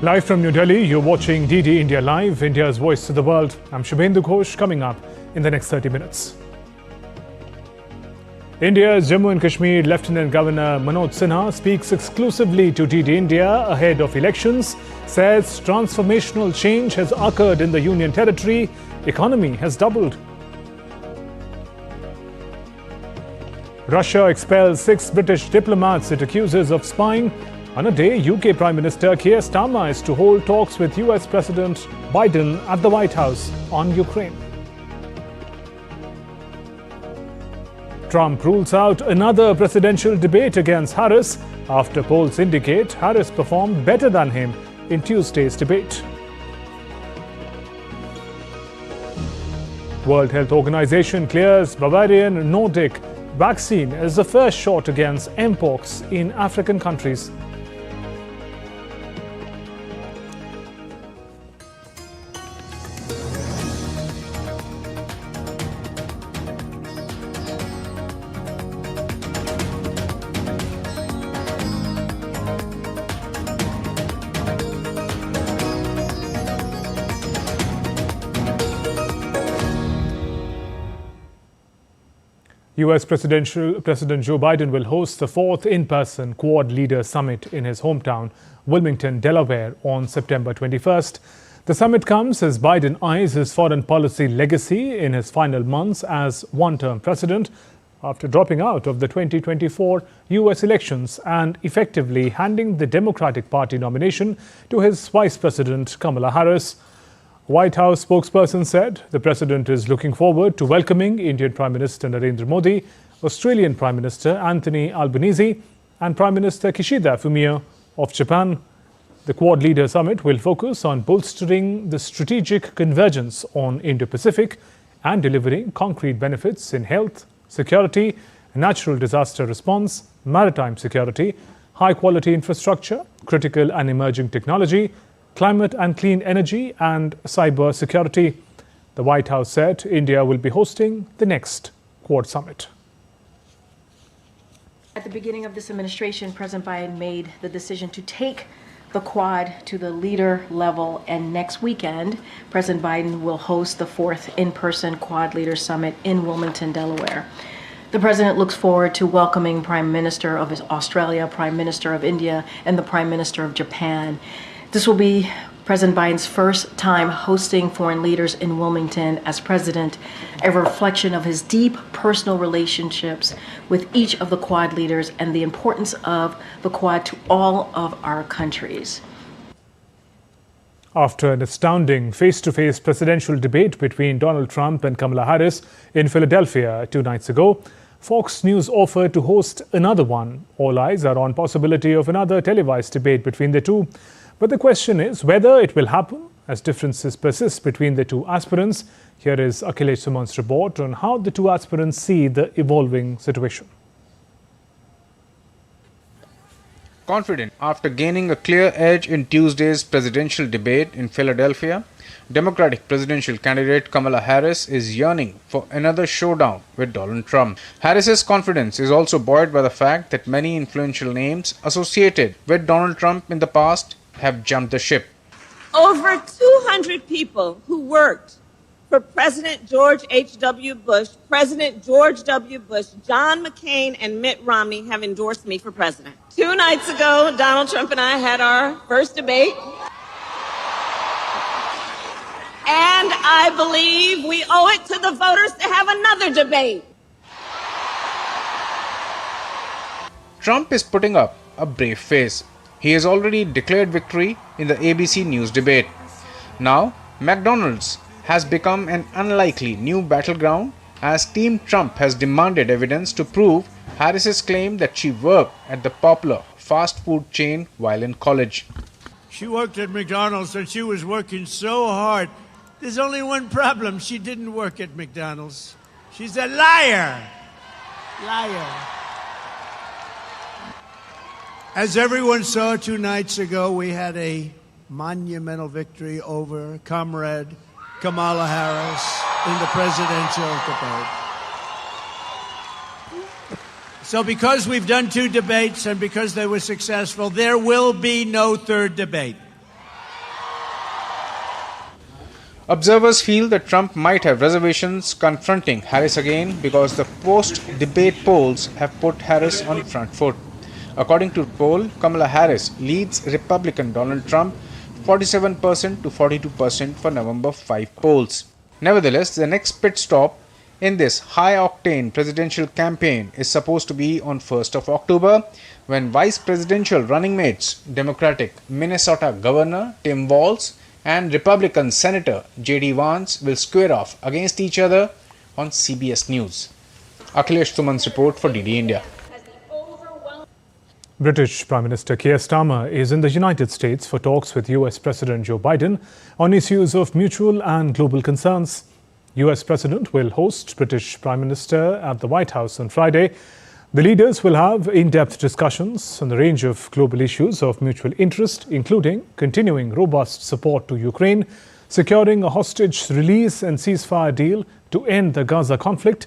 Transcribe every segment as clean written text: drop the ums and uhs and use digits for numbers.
Live from New Delhi, you're watching DD India Live, India's voice to the world. I'm Shubhendu Ghosh, coming up in the next 30 minutes. India's Jammu and Kashmir Lieutenant Governor Manoj Sinha speaks exclusively to DD India ahead of elections, says transformational change has occurred in the Union Territory, economy has doubled. Russia expels 6 British diplomats it accuses of spying. On a day, UK Prime Minister Keir Starmer is to hold talks with US President Biden at the White House on Ukraine. Trump rules out another presidential debate against Harris after polls indicate Harris performed better than him in Tuesday's debate. World Health Organization clears Bavarian Nordic vaccine as the first shot against Mpox in African countries. US President Joe Biden will host the 4th in-person Quad Leader Summit in his hometown, Wilmington, Delaware, on September 21st. The summit comes as Biden eyes his foreign policy legacy in his final months as one-term president after dropping out of the 2024 US elections and effectively handing the Democratic Party nomination to his Vice President Kamala Harris. White House spokesperson said the president is looking forward to welcoming Indian Prime Minister Narendra Modi, Australian Prime Minister Anthony Albanese, and Prime Minister Kishida Fumio of Japan. The Quad Leader Summit will focus on bolstering the strategic convergence on Indo-Pacific and delivering concrete benefits in health, security, natural disaster response, maritime security, high-quality infrastructure, critical and emerging technology, climate and clean energy, and cyber security. The White House said India will be hosting the next Quad Summit. At the beginning of this administration, President Biden made the decision to take the Quad to the leader level, and next weekend, President Biden will host the 4th in-person Quad Leader Summit in Wilmington, Delaware. The President looks forward to welcoming Prime Minister of Australia, Prime Minister of India, and the Prime Minister of Japan. This will be President Biden's first time hosting foreign leaders in Wilmington as president, a reflection of his deep personal relationships with each of the Quad leaders and the importance of the Quad to all of our countries. After an astounding face-to-face presidential debate between Donald Trump and Kamala Harris in Philadelphia 2 nights ago, Fox News offered to host another one. All eyes are on possibility of another televised debate between the two. But the question is whether it will happen as differences persist between the two aspirants. Here is Akhilesh Suman's report on how the two aspirants see the evolving situation. Confident after gaining a clear edge in Tuesday's presidential debate in Philadelphia, Democratic presidential candidate Kamala Harris is yearning for another showdown with Donald Trump. Harris's confidence is also buoyed by the fact that many influential names associated with Donald Trump in the past have jumped the ship. Over 200 people who worked for President George H.W. Bush, President George W. Bush, John McCain, and Mitt Romney have endorsed me for president. 2 nights ago, Donald Trump and I had our first debate. And I believe we owe it to the voters to have another debate. Trump is putting up a brave face. He has already declared victory in the ABC News debate. Now, McDonald's has become an unlikely new battleground as Team Trump has demanded evidence to prove Harris's claim that she worked at the popular fast food chain while in college. She worked at McDonald's and she was working so hard. There's only one problem. She didn't work at McDonald's. She's a liar. Liar. As everyone saw 2 nights ago, we had a monumental victory over Comrade Kamala Harris in the presidential debate. So because we've done 2 debates and because they were successful, there will be no 3rd debate. Observers feel that Trump might have reservations confronting Harris again because the post-debate polls have put Harris on front foot. According to the poll, Kamala Harris leads Republican Donald Trump 47% to 42% for November 5 polls. Nevertheless, the next pit stop in this high-octane presidential campaign is supposed to be on 1st of October when vice presidential running mates, Democratic Minnesota Governor Tim Walz and Republican Senator J.D. Vance will square off against each other on CBS News. Akhilesh Suman's report for DD India. British Prime Minister Keir Starmer is in the United States for talks with US President Joe Biden on issues of mutual and global concerns. US President will host British Prime Minister at the White House on Friday. The leaders will have in-depth discussions on the range of global issues of mutual interest, including continuing robust support to Ukraine, securing a hostage release and ceasefire deal to end the Gaza conflict,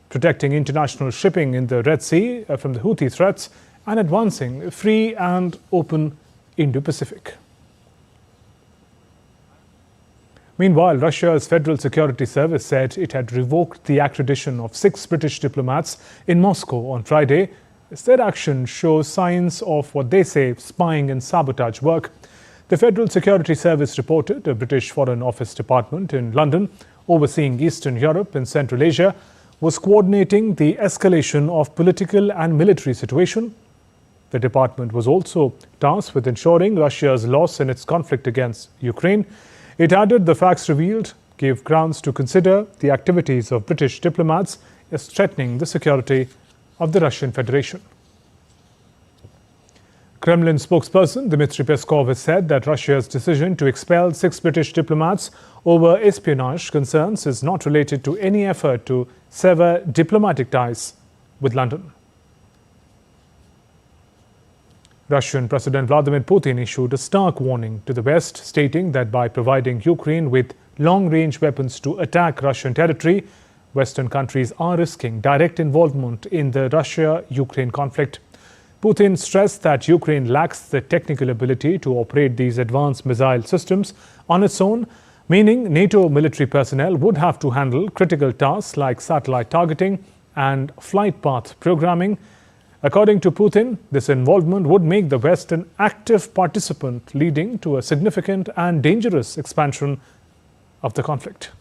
protecting international shipping in the Red Sea from the Houthi threats, and advancing a free and open Indo-Pacific. Meanwhile, Russia's Federal Security Service said it had revoked the accreditation of 6 British diplomats in Moscow on Friday. Their action shows signs of what they say spying and sabotage work. The Federal Security Service reported a British Foreign Office department in London, overseeing Eastern Europe and Central Asia, was coordinating the escalation of political and military situation. The department was also tasked with ensuring Russia's loss in its conflict against Ukraine. It added the facts revealed gave grounds to consider the activities of British diplomats as threatening the security of the Russian Federation. Kremlin spokesperson Dmitry Peskov has said that Russia's decision to expel 6 British diplomats over espionage concerns is not related to any effort to sever diplomatic ties with London. Russian President Vladimir Putin issued a stark warning to the West, stating that by providing Ukraine with long-range weapons to attack Russian territory, Western countries are risking direct involvement in the Russia-Ukraine conflict. Putin stressed that Ukraine lacks the technical ability to operate these advanced missile systems on its own, meaning NATO military personnel would have to handle critical tasks like satellite targeting and flight path programming. According to Putin, this involvement would make the West an active participant, leading to a significant and dangerous expansion of the conflict.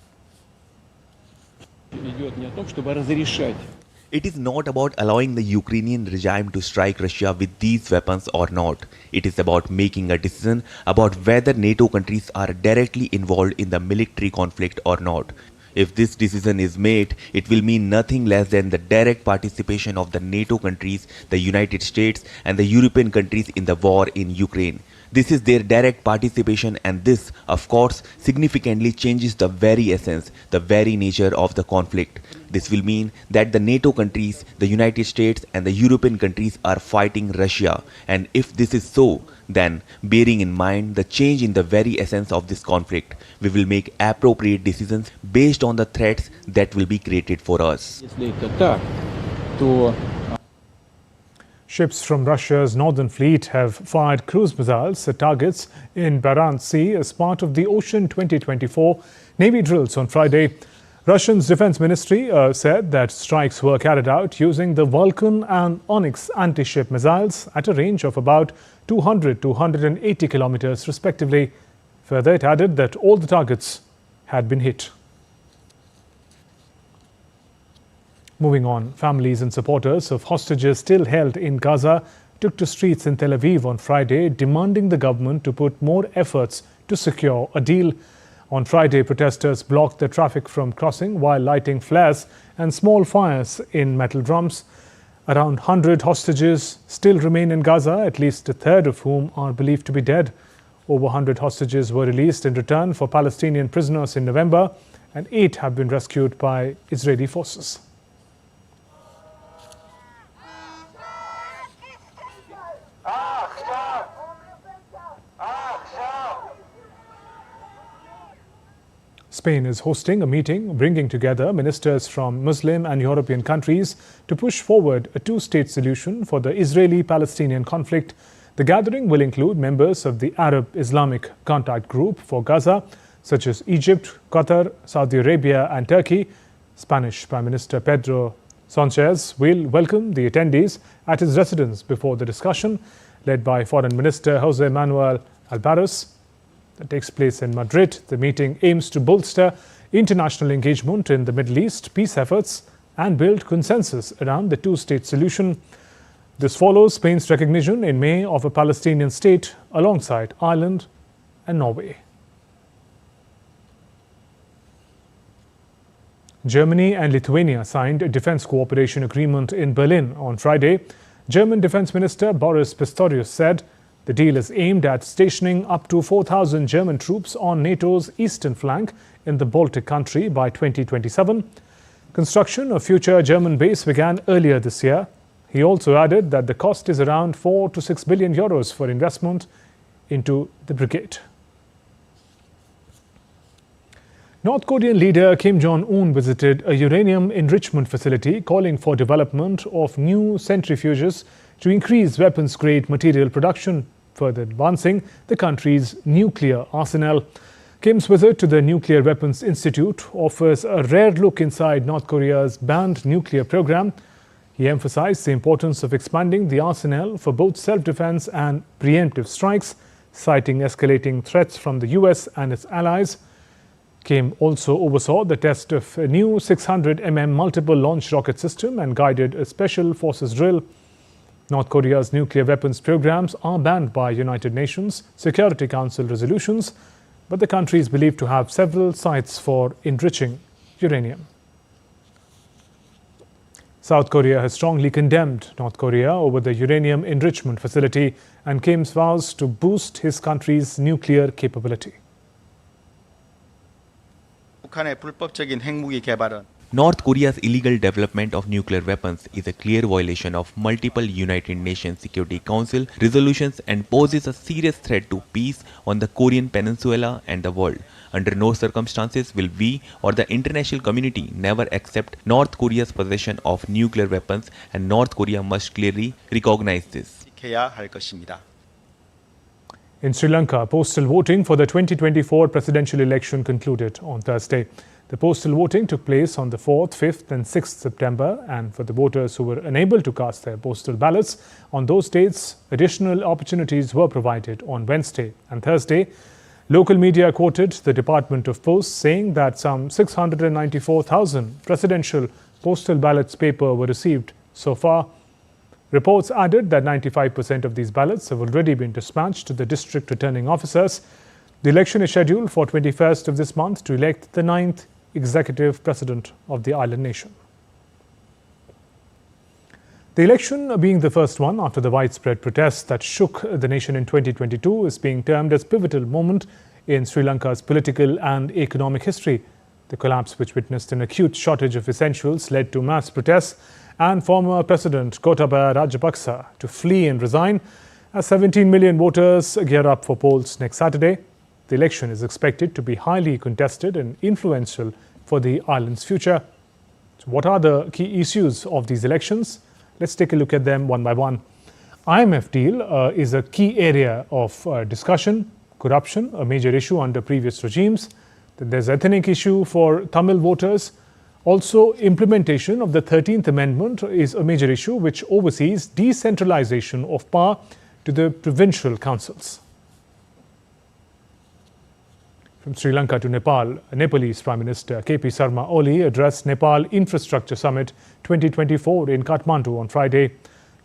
It is not about allowing the Ukrainian regime to strike Russia with these weapons or not. It is about making a decision about whether NATO countries are directly involved in the military conflict or not. If this decision is made, it will mean nothing less than the direct participation of the NATO countries, the United States and the European countries in the war in Ukraine. This is their direct participation, and this, of course, significantly changes the very essence, the very nature of the conflict. This will mean that the NATO countries, the United States and the European countries are fighting Russia. And if this is so, then, bearing in mind the change in the very essence of this conflict, we will make appropriate decisions based on the threats that will be created for us. Ships from Russia's northern fleet have fired cruise missiles at targets in Barents Sea as part of the Ocean 2024 Navy drills on Friday. Russia's defense ministry said that strikes were carried out using the Vulcan and Onyx anti-ship missiles at a range of about 200 to 180 kilometers respectively. Further, it added that all the targets had been hit. Moving on, families and supporters of hostages still held in Gaza took to streets in Tel Aviv on Friday, demanding the government to put more efforts to secure a deal. On Friday, protesters blocked the traffic from crossing while lighting flares and small fires in metal drums. Around 100 hostages still remain in Gaza, at least a third of whom are believed to be dead. Over 100 hostages were released in return for Palestinian prisoners in November, and 8 have been rescued by Israeli forces. Spain is hosting a meeting bringing together ministers from Muslim and European countries to push forward a two-state solution for the Israeli-Palestinian conflict. The gathering will include members of the Arab Islamic Contact Group for Gaza, such as Egypt, Qatar, Saudi Arabia and Turkey. Spanish Prime Minister Pedro Sanchez will welcome the attendees at his residence before the discussion, led by Foreign Minister José Manuel Albares, that takes place in Madrid. The meeting aims to bolster international engagement in the Middle East, peace efforts and build consensus around the two-state solution. This follows Spain's recognition in May of a Palestinian state alongside Ireland and Norway. Germany and Lithuania signed a defense cooperation agreement in Berlin on Friday. German Defense Minister Boris Pistorius said the deal is aimed at stationing up to 4,000 German troops on NATO's eastern flank in the Baltic country by 2027. Construction of future German base began earlier this year. He also added that the cost is around 4 to 6 billion euros for investment into the brigade. North Korean leader Kim Jong-un visited a uranium enrichment facility, calling for development of new centrifuges to increase weapons-grade material production, further advancing the country's nuclear arsenal. Kim's visit to the Nuclear Weapons Institute offers a rare look inside North Korea's banned nuclear program. He emphasized the importance of expanding the arsenal for both self-defense and preemptive strikes, citing escalating threats from the US and its allies. Kim also oversaw the test of a new 600 multiple launch rocket system and guided a special forces drill. North Korea's nuclear weapons programs are banned by United Nations Security Council resolutions, but the country is believed to have several sites for enriching uranium. South Korea has strongly condemned North Korea over the uranium enrichment facility and Kim's vows to boost his country's nuclear capability. North Korea's illegal development of nuclear weapons is a clear violation of multiple United Nations Security Council resolutions and poses a serious threat to peace on the Korean peninsula and the world. Under no circumstances will we or the international community never accept North Korea's possession of nuclear weapons, and North Korea must clearly recognize this. In Sri Lanka, postal voting for the 2024 presidential election concluded on Thursday. The postal voting took place on the 4th, 5th and 6th September, and for the voters who were unable to cast their postal ballots on those dates, additional opportunities were provided on Wednesday and Thursday. Local media quoted the Department of Post saying that some 694,000 presidential postal ballots paper were received so far. Reports added that 95% of these ballots have already been dispatched to the district returning officers. The election is scheduled for 21st of this month to elect the 9th executive president of the island nation. The election, being the first one after the widespread protests that shook the nation in 2022, is being termed as a pivotal moment in Sri Lanka's political and economic history. The collapse, which witnessed an acute shortage of essentials, led to mass protests and former President Gotabaya Rajapaksa to flee and resign as 17 million voters gear up for polls next Saturday. The election is expected to be highly contested and influential for the island's future. So what are the key issues of these elections? Let's take a look at them one by one. IMF deal is a key area of discussion. Corruption, a major issue under previous regimes. Then there's ethnic issue for Tamil voters. Also, implementation of the 13th Amendment is a major issue which oversees decentralization of power to the provincial councils. From Sri Lanka to Nepal, Nepalese Prime Minister KP Sharma Oli addressed Nepal Infrastructure Summit 2024 in Kathmandu on Friday.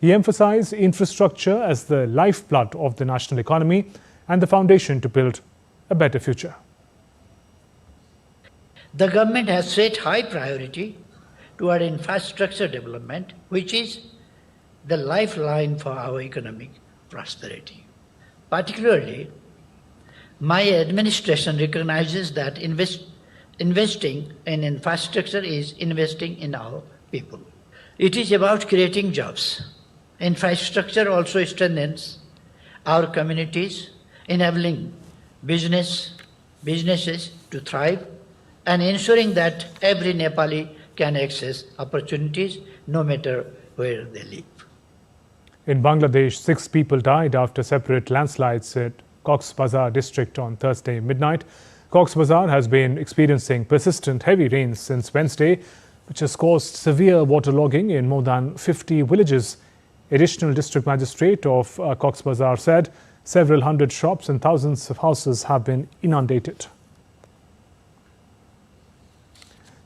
He emphasized infrastructure as the lifeblood of the national economy and the foundation to build a better future. The government has set high priority toward infrastructure development, which is the lifeline for our economic prosperity. Particularly, my administration recognizes that investing in infrastructure is investing in our people. It is about creating jobs. Infrastructure also strengthens our communities, enabling businesses to thrive and ensuring that every Nepali can access opportunities no matter where they live. In Bangladesh, 6 people died after separate landslides at Cox's Bazar district on Thursday midnight. Cox's Bazar has been experiencing persistent heavy rains since Wednesday, which has caused severe waterlogging in more than 50 villages. Additional District Magistrate of Cox's Bazar said several hundred shops and thousands of houses have been inundated.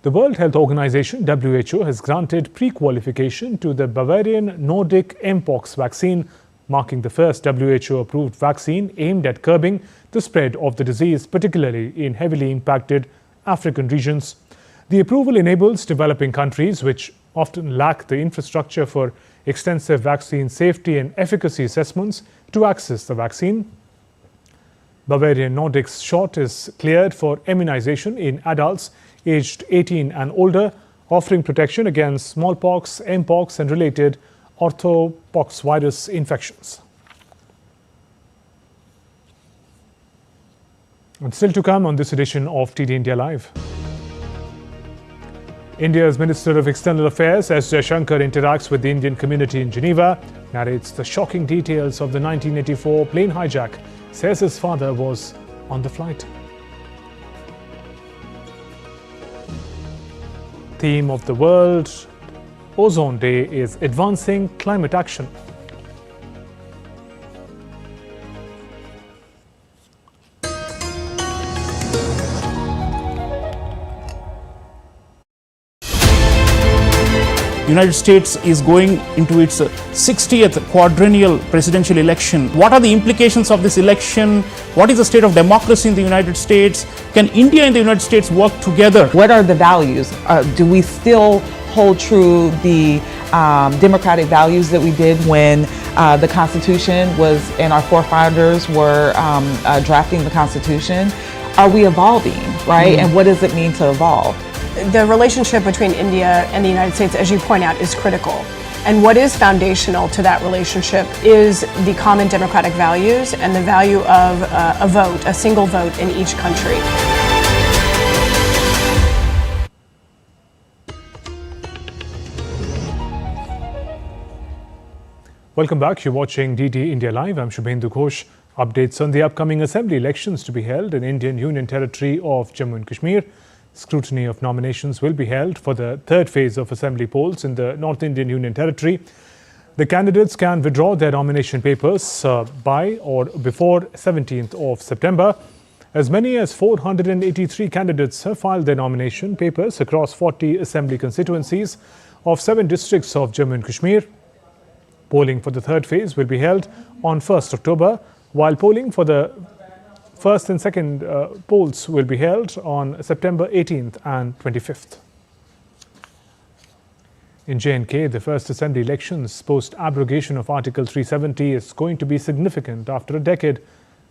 The World Health Organization (WHO) has granted pre-qualification to the Bavarian Nordic Mpox vaccine, marking the first WHO-approved vaccine aimed at curbing the spread of the disease, particularly in heavily impacted African regions. The approval enables developing countries, which often lack the infrastructure for extensive vaccine safety and efficacy assessments, to access the vaccine. Bavarian Nordic's shot is cleared for immunization in adults aged 18 and older, offering protection against smallpox, Mpox and related orthopox virus infections. And still to come on this edition of TD India Live. India's Minister of External Affairs S. Jaishankar interacts with the Indian community in Geneva, narrates the shocking details of the 1984 plane hijack, says his father was on the flight. Theme of the World Ozone Day is advancing climate action. United States is going into its 60th quadrennial presidential election. What are the implications of this election? What is the state of democracy in the United States? Can India and the United States work together? What are the values? Do we still hold true the democratic values that we did when the Constitution was and our forefathers were drafting the Constitution? Are we evolving, right? And what does it mean to evolve? The relationship between India and the United States, as you point out, is critical. And what is foundational to that relationship is the common democratic values and the value of a vote, a single vote in each country. Welcome back. You're watching DD India Live. I'm Shubhendu Ghosh. Updates on the upcoming assembly elections to be held in Indian Union Territory of Jammu and Kashmir. Scrutiny of nominations will be held for the third phase of assembly polls in the North Indian Union Territory. The candidates can withdraw their nomination papers by or before 17th of September. As many as 483 candidates have filed their nomination papers across 40 assembly constituencies of 7 districts of Jammu and Kashmir. Polling for the third phase will be held on 1st October, while polling for the first and second polls will be held on September 18th and 25th. In J&K, the first assembly elections post-abrogation of Article 370 is going to be significant after a decade.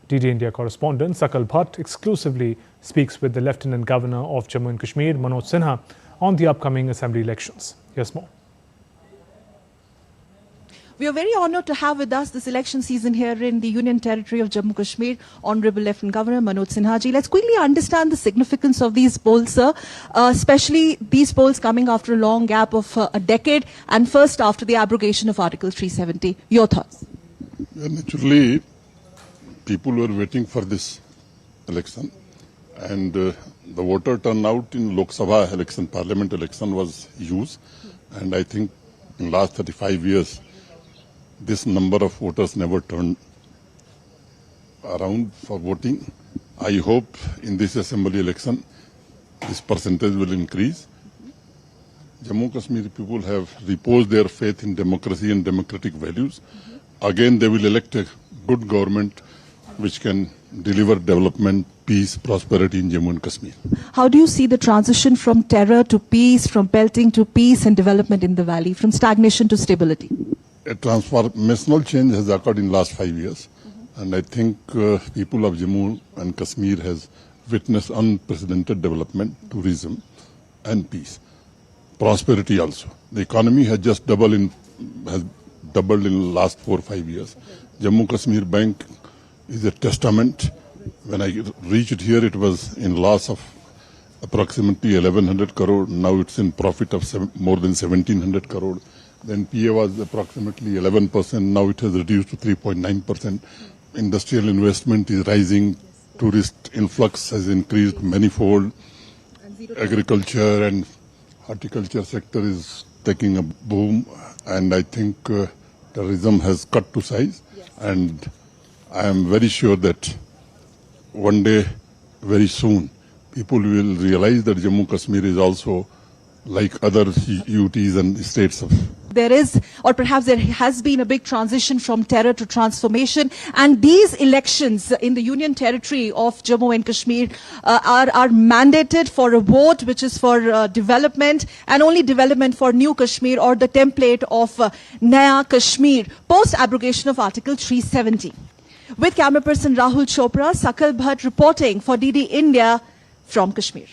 DD India correspondent Sakal Bhatt exclusively speaks with the Lieutenant Governor of Jammu and Kashmir, Manoj Sinha, on the upcoming assembly elections. Here's more. We are very honoured to have with us this election season here in the Union Territory of Jammu Kashmir, Honourable Lieutenant Governor Manoj Sinha ji. Let's quickly understand the significance of these polls, sir, especially these polls coming after a long gap of a decade and first after the abrogation of Article 370. Your thoughts? Well, naturally, people were waiting for this election, and the voter turnout in Lok Sabha election, Parliament election was huge, and I think in last 35 years, this number of voters never turned around for voting. I hope in this assembly election, this percentage will increase. Jammu Kashmir people have reposed their faith in democracy and democratic values. Again, they will elect a good government which can deliver development, peace, prosperity in Jammu and Kashmir. How do you see the transition from terror to peace, from pelting to peace and development in the valley, from stagnation to stability? A transformational change has occurred in last 5 years, and I think people of Jammu and Kashmir has witnessed unprecedented development, tourism, and peace, prosperity also. The economy has just doubled in the last 4 or 5 years. Jammu Kashmir Bank is a testament. When I reached here, it was in loss of approximately 1100 crore. Now it's in profit of more than 1700 crore. The NPA was approximately 11%. Now it has reduced to 3.9%. Industrial investment is rising tourist influx has increased manifold. Agriculture and horticulture sector is taking a boom, and I think tourism has cut to size. And I am very sure that one day, very soon, people will realize that Jammu Kashmir is also like other UTs and states of. There is, or perhaps there has been, a big transition from terror to transformation, and these elections in the Union Territory of Jammu and Kashmir are mandated for a vote which is for development, and only development for New Kashmir, or the template of Naya Kashmir, post-abrogation of Article 370. With camera person Rahul Chopra, Sakal Bhatt reporting for DD India from Kashmir.